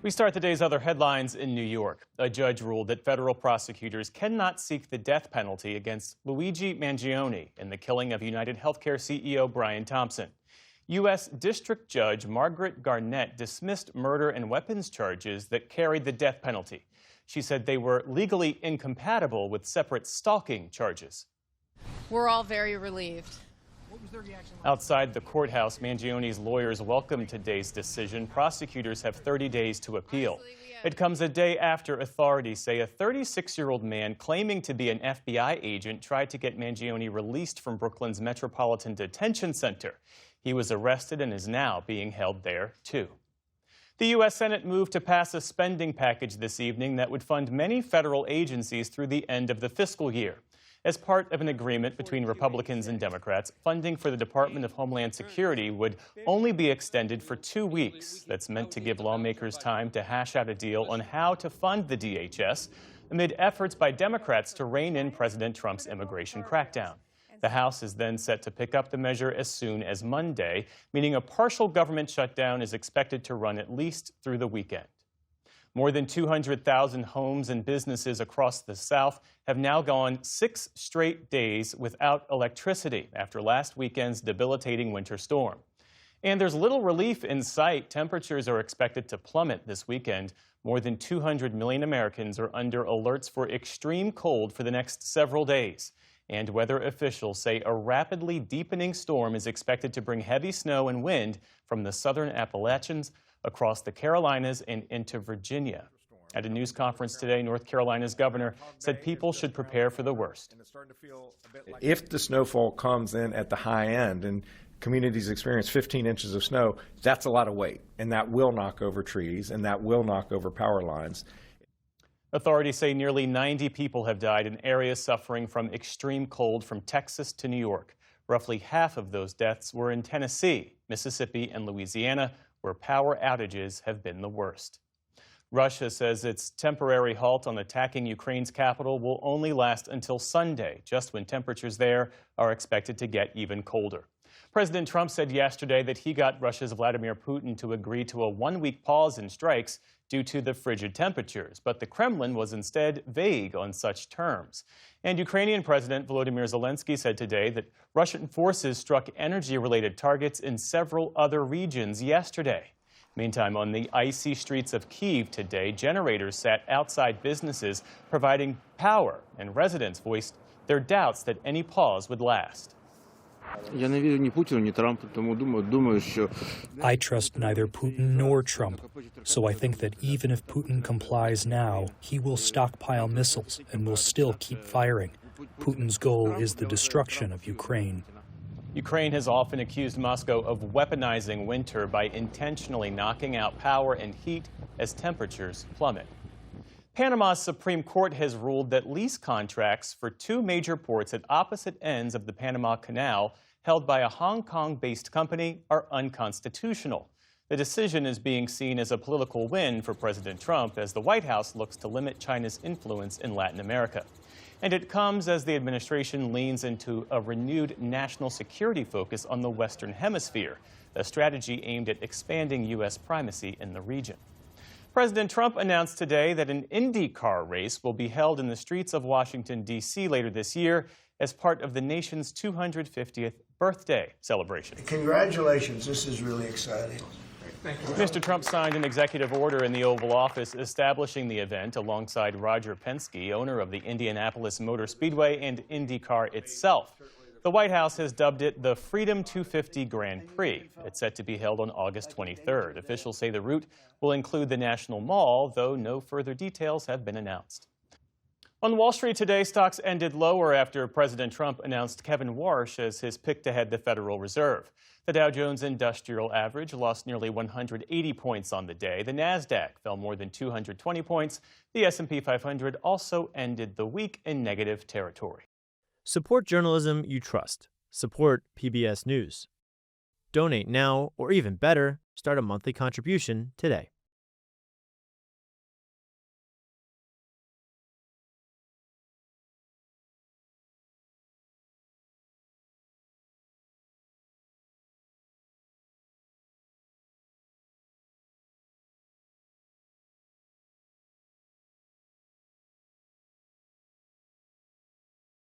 We start the day's other headlines in New York. A judge ruled that federal prosecutors cannot seek the death penalty against Luigi Mangione in the killing of United Healthcare CEO Brian Thompson. U.S. District Judge Margaret Garnett dismissed murder and weapons charges that carried the death penalty. She said they were legally incompatible with separate stalking charges. We're all very relieved. Outside the courthouse, Mangione's lawyers welcomed today's decision. Prosecutors have 30 days to appeal. It comes a day after authorities say a 36-year-old man claiming to be an FBI agent tried to get Mangione released from Brooklyn's Metropolitan Detention Center. He was arrested and is now being held there, too. The U.S. Senate moved to pass a spending package this evening that would fund many federal agencies through the end of the fiscal year. As part of an agreement between Republicans and Democrats, funding for the Department of Homeland Security would only be extended for 2 weeks. That's meant to give lawmakers time to hash out a deal on how to fund the DHS amid efforts by Democrats to rein in President Trump's immigration crackdown. The House is then set to pick up the measure as soon as Monday, meaning a partial government shutdown is expected to run at least through the weekend. More than 200,000 homes and businesses across the South have now gone 6 straight days without electricity after last weekend's debilitating winter storm. And there's little relief in sight. Temperatures are expected to plummet this weekend. More than 200 million Americans are under alerts for extreme cold for the next several days. And weather officials say a rapidly deepening storm is expected to bring heavy snow and wind from the southern Appalachians across the Carolinas and into Virginia. At a news conference today, North Carolina's governor said people should prepare for the worst. If the snowfall comes in at the high end and communities experience 15 inches of snow, that's a lot of weight, and that will knock over trees, and that will knock over power lines. Authorities say nearly 90 people have died in areas suffering from extreme cold from Texas to New York. Roughly half of those deaths were in Tennessee, Mississippi, and Louisiana, where power outages have been the worst. Russia says its temporary halt on attacking Ukraine's capital will only last until Sunday, just when temperatures there are expected to get even colder. President Trump said yesterday that he got Russia's Vladimir Putin to agree to a 1-week pause in strikes due to the frigid temperatures, but the Kremlin was instead vague on such terms. And Ukrainian President Volodymyr Zelensky said today that Russian forces struck energy-related targets in several other regions yesterday. Meantime, on the icy streets of Kyiv today, generators sat outside businesses providing power, and residents voiced their doubts that any pause would last. I trust neither Putin nor Trump, so I think that even if Putin complies now, he will stockpile missiles and will still keep firing. Putin's goal is the destruction of Ukraine. Ukraine has often accused Moscow of weaponizing winter by intentionally knocking out power and heat as temperatures plummet. Panama's Supreme Court has ruled that lease contracts for 2 major ports at opposite ends of the Panama Canal held by a Hong Kong-based company are unconstitutional. The decision is being seen as a political win for President Trump as the White House looks to limit China's influence in Latin America. And it comes as the administration leans into a renewed national security focus on the Western Hemisphere, a strategy aimed at expanding U.S. primacy in the region. President Trump announced today that an IndyCar race will be held in the streets of Washington, D.C. later this year as part of the nation's 250th birthday celebration. Congratulations. This is really exciting. Mr. Trump signed an executive order in the Oval Office establishing the event alongside Roger Penske, owner of the Indianapolis Motor Speedway and IndyCar itself. The White House has dubbed it the Freedom 250 Grand Prix. It's set to be held on August 23rd. Officials say the route will include the National Mall, though no further details have been announced. On Wall Street today, stocks ended lower after President Trump announced Kevin Warsh as his pick to head the Federal Reserve. The Dow Jones Industrial Average lost nearly 180 points on the day. The Nasdaq fell more than 220 points. The S&P 500 also ended the week in negative territory. Support journalism you trust. Support PBS News. Donate now, or even better, start a monthly contribution today.